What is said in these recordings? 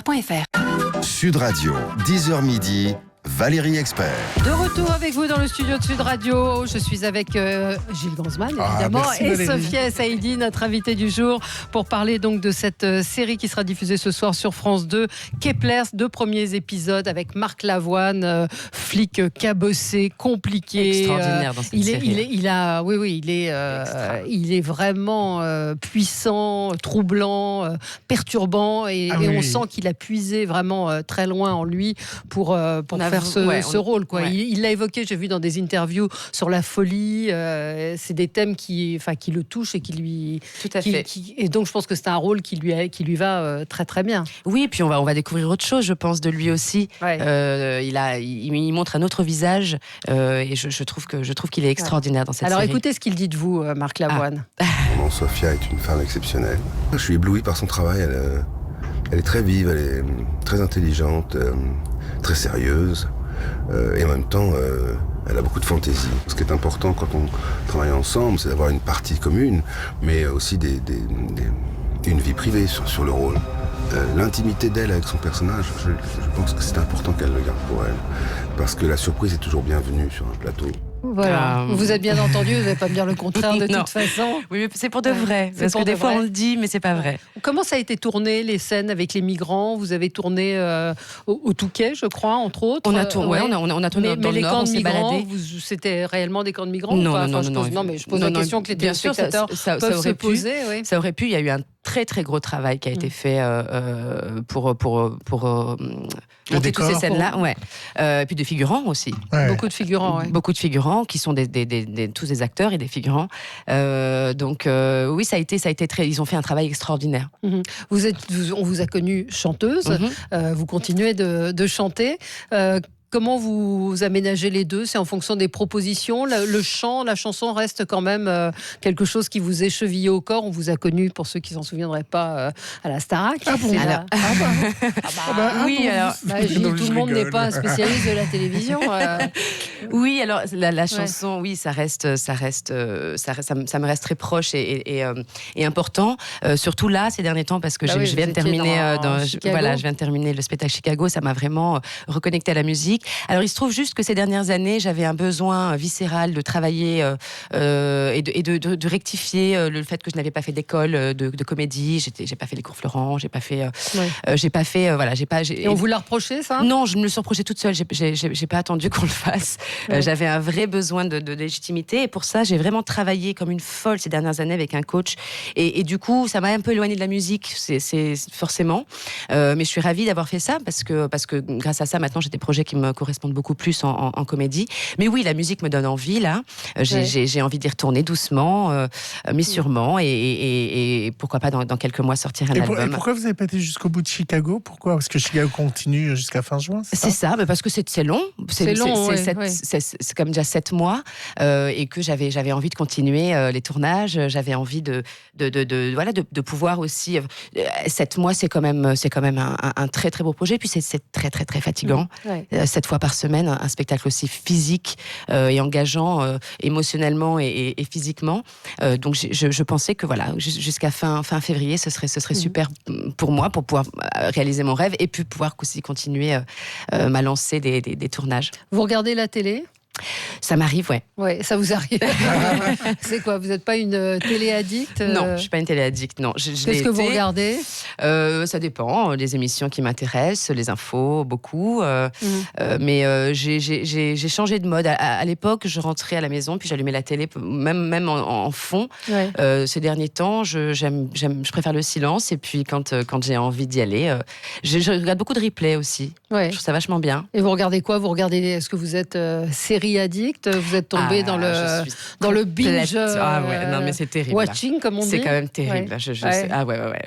sudfr.fr. Sud Radio, 10h midi, Valérie Expert. De retour avec vous dans le studio de Sud Radio. Je suis avec Gilles Gansman, évidemment, merci, et Valérie. Sophia Saïdi, notre invitée du jour, pour parler donc de cette série qui sera diffusée ce soir sur France 2. Keplers, 2 premiers épisodes avec Marc Lavoine, flic cabossé, compliqué. Extraordinaire dans cette série. Il est vraiment puissant, troublant, perturbant, et on sent qu'il a puisé vraiment très loin en lui pour faire ce rôle, quoi. Ouais. Il l'a évoqué, j'ai vu dans des interviews sur la folie. C'est des thèmes qui le touchent et qui lui. Tout à fait. Et donc je pense que c'est un rôle qui lui va très très bien. Oui, puis on va découvrir autre chose, je pense, de lui aussi. Ouais. Il montre un autre visage, et je trouve qu'il est extraordinaire dans cette Alors série. écoutez ce qu'il dit de vous, Marc Lavoine. Maman Sophia est une femme exceptionnelle. Je suis ébloui par son travail. Elle est très vive, elle est très intelligente, très sérieuse. Et en même temps, elle a beaucoup de fantaisie. Ce qui est important quand on travaille ensemble, c'est d'avoir une partie commune, mais aussi une vie privée sur le rôle. L'intimité d'elle avec son personnage, je pense que c'est important qu'elle le garde pour elle. Parce que la surprise est toujours bienvenue sur un plateau. Voilà. Vous êtes bien entendu, vous n'allez pas me dire le contraire de toute façon. Oui, mais c'est pour de vrai. C'est Parce pour que des de fois, vrai. on le dit, mais c'est pas vrai. Comment ça a été tourné, les scènes avec les migrants? Vous avez tourné au Touquet, je crois, entre autres. On a tourné dans mais le les Nord, camps on de s'est migrants, baladé. c'était réellement des camps de migrants? Non, ou pas? non, Non, mais je pose la question que les bien sûr, téléspectateurs peuvent se poser. Oui. Ça aurait pu. Il y a eu un très très gros travail qui a été fait pour monter toutes ces décor. scènes-là. Ouais. Et puis de figurants aussi. Ouais. Beaucoup de figurants, oui. Beaucoup de figurants qui sont tous des acteurs et des figurants. Oui, ça a été très. Ils ont fait un travail extraordinaire. Mhm. On vous a connu chanteuse, vous continuez de chanter. Comment vous aménagez les deux? C'est en fonction des propositions. Le chant, la chanson reste quand même quelque chose qui vous est chevillé au corps. On vous a connu, pour ceux qui s'en souviendraient pas, à la Starac. Ah bon? Oui, alors. Je dis, tout le monde n'est pas un spécialiste de la télévision. Oui, alors la chanson, oui, ça me reste très proche et important. Surtout là, ces derniers temps, parce que je viens de terminer je viens de terminer le spectacle Chicago. Ça m'a vraiment reconnecté à la musique. Alors, il se trouve juste que ces dernières années, j'avais un besoin viscéral de travailler et de rectifier le fait que je n'avais pas fait d'école de comédie. J'ai pas fait les cours Florent, j'ai pas fait. Et on vous l'a reproché, ça? Non, je me le suis reproché toute seule. J'ai pas attendu qu'on le fasse. J'avais un vrai besoin de légitimité, et pour ça, j'ai vraiment travaillé comme une folle ces dernières années avec un coach. Et du coup, ça m'a un peu éloignée de la musique, c'est forcément. Mais je suis ravie d'avoir fait ça parce que grâce à ça, maintenant, j'ai des projets qui me correspondent beaucoup plus en comédie. Mais oui, la musique me donne envie, là. J'ai envie d'y retourner doucement, mais sûrement. Et pourquoi pas dans quelques mois sortir un album. Et pourquoi vous n'avez pas été jusqu'au bout de Chicago? Pourquoi? Parce que Chicago continue jusqu'à fin juin, c'est ça? C'est ça, parce que c'est long. C'est comme déjà 7 mois, et que j'avais envie de continuer les tournages. J'avais envie de pouvoir aussi. 7 mois, c'est quand même un très très beau projet. Puis c'est très très très fatigant. 7 fois par semaine, un spectacle aussi physique et engageant émotionnellement et physiquement. Donc je pensais que jusqu'à fin février, ce serait super pour moi, pour pouvoir réaliser mon rêve et puis pouvoir aussi continuer ma lancée des tournages. Vous regardez la télé? Ça m'arrive, ouais. Ouais, ça vous arrive. C'est quoi? Vous n'êtes pas une télé-addict? Non, je ne suis pas une télé-addict, non. Qu'est-ce que vous regardez? Ça dépend. Les émissions qui m'intéressent, les infos, beaucoup. Mais j'ai changé de mode. À l'époque, je rentrais à la maison, puis j'allumais la télé, même en fond. Ouais. Ces derniers temps, je préfère le silence. Et puis, quand j'ai envie d'y aller, je regarde beaucoup de replays aussi. Ouais. Je trouve ça vachement bien. Et vous regardez quoi? Est-ce que vous êtes série addict? Vous êtes tombé dans le binge non, mais c'est terrible. Watching, comme on dit. C'est quand même terrible. Ouais.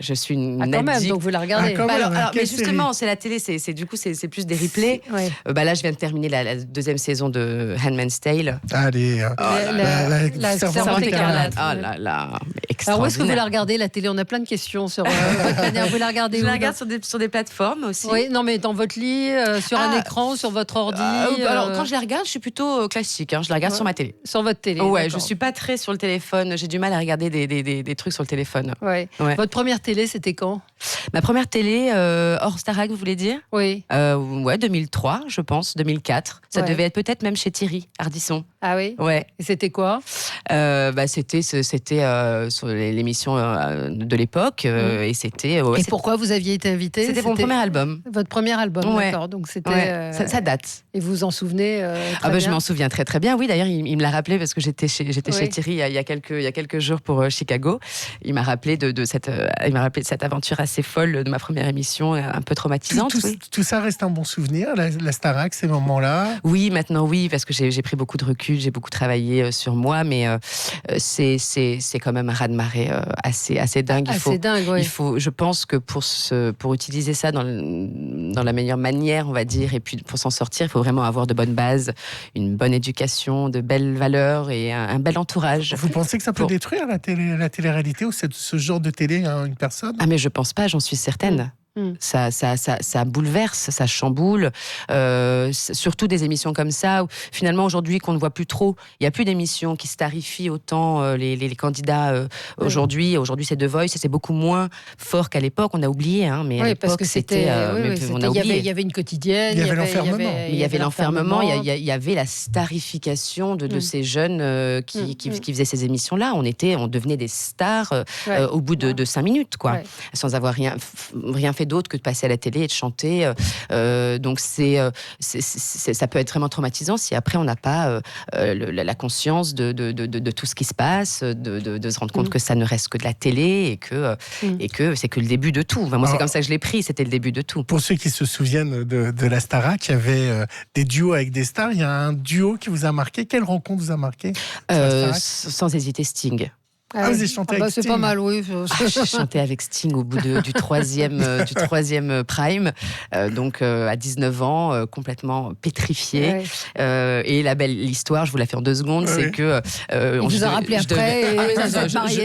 Je suis une quand même, donc vous la regardez. Mais justement, c'est la télé, c'est plus des replays. Là, je viens de terminer la deuxième saison de Handmaid's Tale. Allez, la servante écarlate. Oh là là, extraordinaire. Alors, où est-ce que vous la regardez, la télé? On a plein de questions sur votre manière. Vous la regardez où? Je la regarde sur des plateformes aussi. Oui, non, mais dans votre lit, série sur un écran, sur votre ordi Alors, quand je les regarde, je suis plutôt classique. Je les regarde sur ma télé. Sur votre télé. Ouais, je suis pas très sur le téléphone. J'ai du mal à regarder des trucs sur le téléphone. Ouais. Votre première télé, c'était quand? Ma première télé, hors Starac, vous voulez dire? Oui. Ouais, 2003, je pense, 2004. Ça devait être peut-être même chez Thierry Ardisson. Ah oui? Ouais. Et c'était quoi? C'était sur l'émission de l'époque. Et c'était. Et pourquoi vous aviez été invité? C'était mon premier album. Votre premier album, d'accord. Donc c'était. Ça date. Et vous vous en souvenez très bien? Je m'en souviens très très bien. Oui, d'ailleurs, il me l'a rappelé parce que j'étais chez Thierry il y a quelques jours pour Chicago. Il m'a rappelé de cette aventure assez folle de ma première émission, un peu traumatisante. Tout ça reste un bon souvenir, la Starac, ces moments-là? Oui, maintenant oui, parce que j'ai pris beaucoup de recul, j'ai beaucoup travaillé sur moi, mais c'est quand même un raz-de-marée assez dingue. Il faut, je pense que pour utiliser ça dans la meilleure manière, on va dire, et puis pour s'en sortir, il faut vraiment avoir de bonnes bases, une bonne éducation, de belles valeurs et un bel entourage. Vous pensez que ça peut détruire la télé-réalité ou ce genre de télé à une personne? Ah mais je pense pas, j'en suis certaine. Ça bouleverse, ça chamboule, surtout des émissions comme ça où finalement aujourd'hui qu'on ne voit plus trop, il n'y a plus d'émissions qui starifient autant les candidats aujourd'hui c'est The Voice, c'est beaucoup moins fort qu'à l'époque, on a oublié, mais à l'époque c'était on a oublié. Il y avait une quotidienne, il y avait l'enfermement, il y avait l'enfermement, il y avait la starification de ces jeunes qui faisaient ces émissions-là, on devenait des stars au bout de 5 minutes quoi, sans avoir rien fait d'autre que de passer à la télé et de chanter. Donc ça peut être vraiment traumatisant si après on n'a pas la conscience de tout ce qui se passe, de se rendre compte que ça ne reste que de la télé et que c'est que le début de tout. Enfin, moi, c'est comme ça que je l'ai pris, c'était le début de tout. Pour ceux qui se souviennent de la Starac, il y avait des duos avec des stars. Il y a un duo qui vous a marqué. Quelle rencontre vous a marqué? Sans hésiter, Sting. Vous avez chanté avec Sting. C'est pas mal, oui. J'ai chanté avec Sting au bout du troisième prime, donc à 19 ans, complètement pétrifié. Et l'histoire, je vous la fais en 2 secondes, c'est que... il vous a rappelé après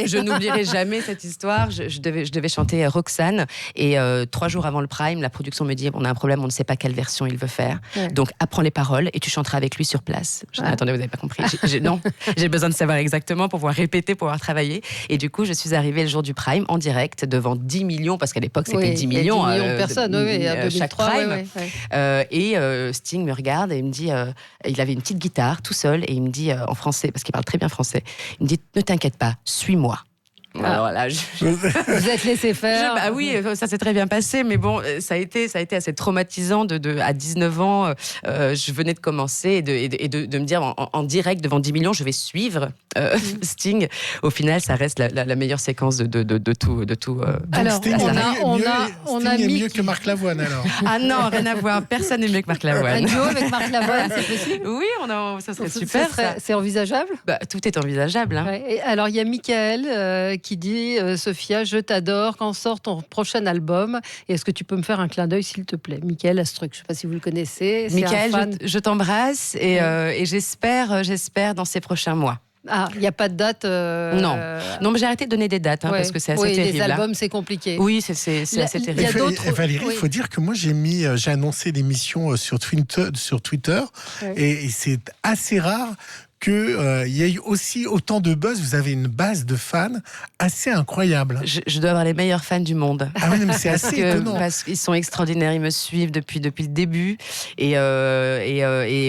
je n'oublierai jamais cette histoire. Je devais chanter Roxane, et 3 jours avant le prime, la production me dit, on a un problème, on ne sait pas quelle version il veut faire. Donc apprends les paroles et tu chanteras avec lui sur place. Je dis, attendez, vous n'avez pas compris. Non, j'ai besoin de savoir exactement pour pouvoir répéter, pour pouvoir travailler. Et du coup, je suis arrivée le jour du prime en direct devant 10 millions, parce qu'à l'époque c'était 10 millions. 10 millions de personnes, chaque prime. Et Sting me regarde et il me dit, il avait une petite guitare tout seul, et il me dit en français, parce qu'il parle très bien français, il me dit, ne t'inquiète pas, suis-moi. Alors là, vous êtes laissé faire. Oui, ça s'est très bien passé, mais bon, ça a été assez traumatisant à 19 ans. Je venais de commencer et de me dire en direct devant 10 millions, je vais suivre Sting. Au final, ça reste la meilleure séquence de tout. Alors, Sting, on a mieux que Marc Lavoine alors. Ah non, rien à voir. Personne n'est mieux que Marc Lavoine. Un duo avec Marc Lavoine, c'est possible? Oui, ça serait super. C'est envisageable? Tout est envisageable. Et alors, il y a Michael qui dit Sophia, je t'adore, quand sort ton prochain album? Et est-ce que tu peux me faire un clin d'œil, s'il te plaît? Michael Astruc, je ne sais pas si vous le connaissez. Michael, je t'embrasse et j'espère dans ces prochains mois. Ah, il n'y a pas de date Non, mais j'ai arrêté de donner des dates, parce que c'est assez terrible. Les albums, c'est compliqué. Oui, c'est assez terrible. Valérie, il faut dire que moi, j'ai annoncé l'émission sur Twitter et c'est assez rare qu'il y ait aussi autant de buzz. Vous avez une base de fans assez incroyable. Je dois avoir les meilleurs fans du monde. Ah oui, mais c'est assez étonnant. Parce qu'ils sont extraordinaires, ils me suivent depuis le début. Et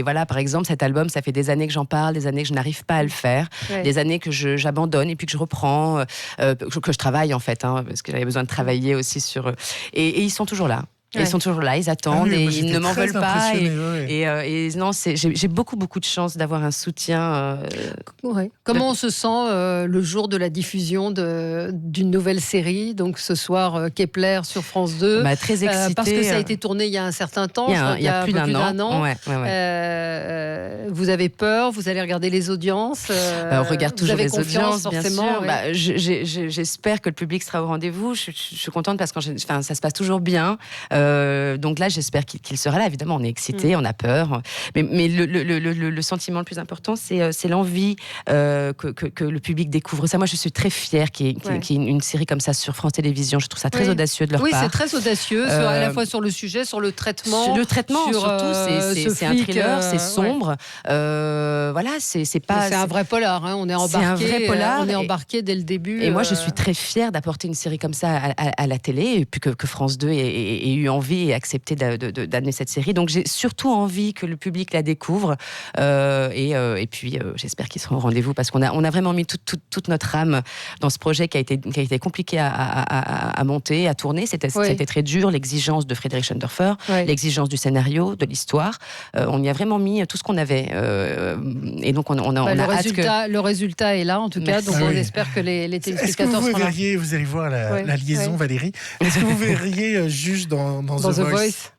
voilà, par exemple, cet album, ça fait des années que j'en parle, des années que je n'arrive pas à le faire, des années que j'abandonne et puis que je reprends, que je travaille en fait, parce que j'avais besoin de travailler aussi sur... Et ils sont toujours là. Ils sont toujours là, ils attendent et ils ne m'en veulent pas. Et non, j'ai beaucoup de chance d'avoir un soutien. Comment on se sent le jour de la diffusion d'une nouvelle série? Donc ce soir, Kepler sur France 2. Très excitée. Parce que ça a été tourné il y a un certain temps. Il y a plus d'un an. Vous avez peur? Vous allez regarder les audiences? On regarde toujours les audiences, forcément. Bien sûr. J'espère que le public sera au rendez-vous. Je suis contente parce que ça se passe toujours bien. Donc là, j'espère qu'il sera là. Évidemment, on est excité, on a peur. Mais le sentiment le plus important, c'est l'envie que le public découvre ça. Moi, je suis très fière qu'il y ait une série comme ça sur France Télévisions. Je trouve ça très audacieux de leur part. Oui, c'est très audacieux, à la fois sur le sujet, sur le traitement. Sur le traitement, surtout, c'est un thriller, c'est sombre. Voilà, c'est pas. C'est un vrai polar. Hein. On est embarqué. C'est un vrai polar. On est embarqué dès le début. Et moi, je suis très fière d'apporter une série comme ça à la télé, et puis que France 2 ait eu envie et accepté d'amener cette série. Donc, j'ai surtout envie que le public la découvre. Et puis, j'espère qu'ils seront au rendez-vous, parce qu'on a vraiment mis toute notre âme dans ce projet qui a été compliqué à monter, à tourner. C'était très dur, l'exigence de Frédéric Schoendorfer, l'exigence du scénario, de l'histoire. On y a vraiment mis tout ce qu'on avait. Et donc, on a le résultat est là, en tout cas. Donc, on espère que les téléspectateurs seront là. Vous allez voir la liaison, Valérie. Est-ce que vous verriez juge dans The Voice?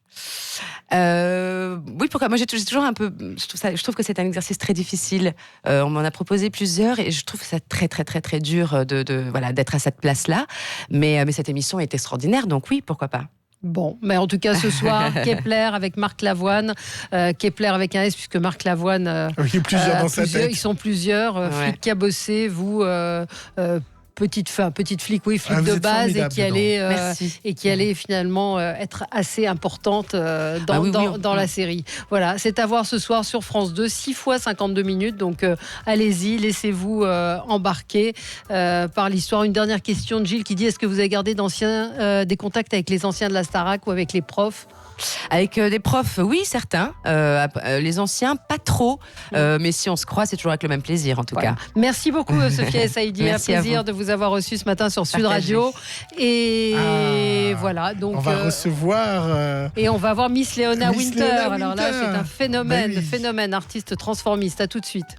Oui, pourquoi ? Moi, j'ai toujours un peu. Je trouve que c'est un exercice très difficile. On m'en a proposé plusieurs, et je trouve ça très, très, très, très dur d'être à cette place-là. Mais cette émission est extraordinaire, donc oui, pourquoi pas. Bon, mais en tout cas, ce soir, Kepler avec Marc Lavoine. Kepler avec un S, puisque Marc Lavoine. Il y a plusieurs dans sa tête. Ils sont plusieurs. Flic cabossé, vous. Petite flic de base, et qui allait finalement être assez importante dans la série. Voilà, c'est à voir ce soir sur France 2, 6 fois 52 minutes. Donc allez-y, laissez-vous embarquer par l'histoire. Une dernière question de Gilles qui dit: est-ce que vous avez gardé des contacts avec les anciens de la Starac ou avec les profs? Avec des profs, oui, certains. Les anciens, pas trop. Mais si on se croit, c'est toujours avec le même plaisir, en tout cas. Merci beaucoup, Sophia Saïdi. Un plaisir de vous avoir reçu ce matin sur Sud Radio. Et voilà. Donc, on va recevoir. Et on va voir Miss Léona Winter. Léona Alors là, c'est un phénomène, artiste transformiste. À tout de suite.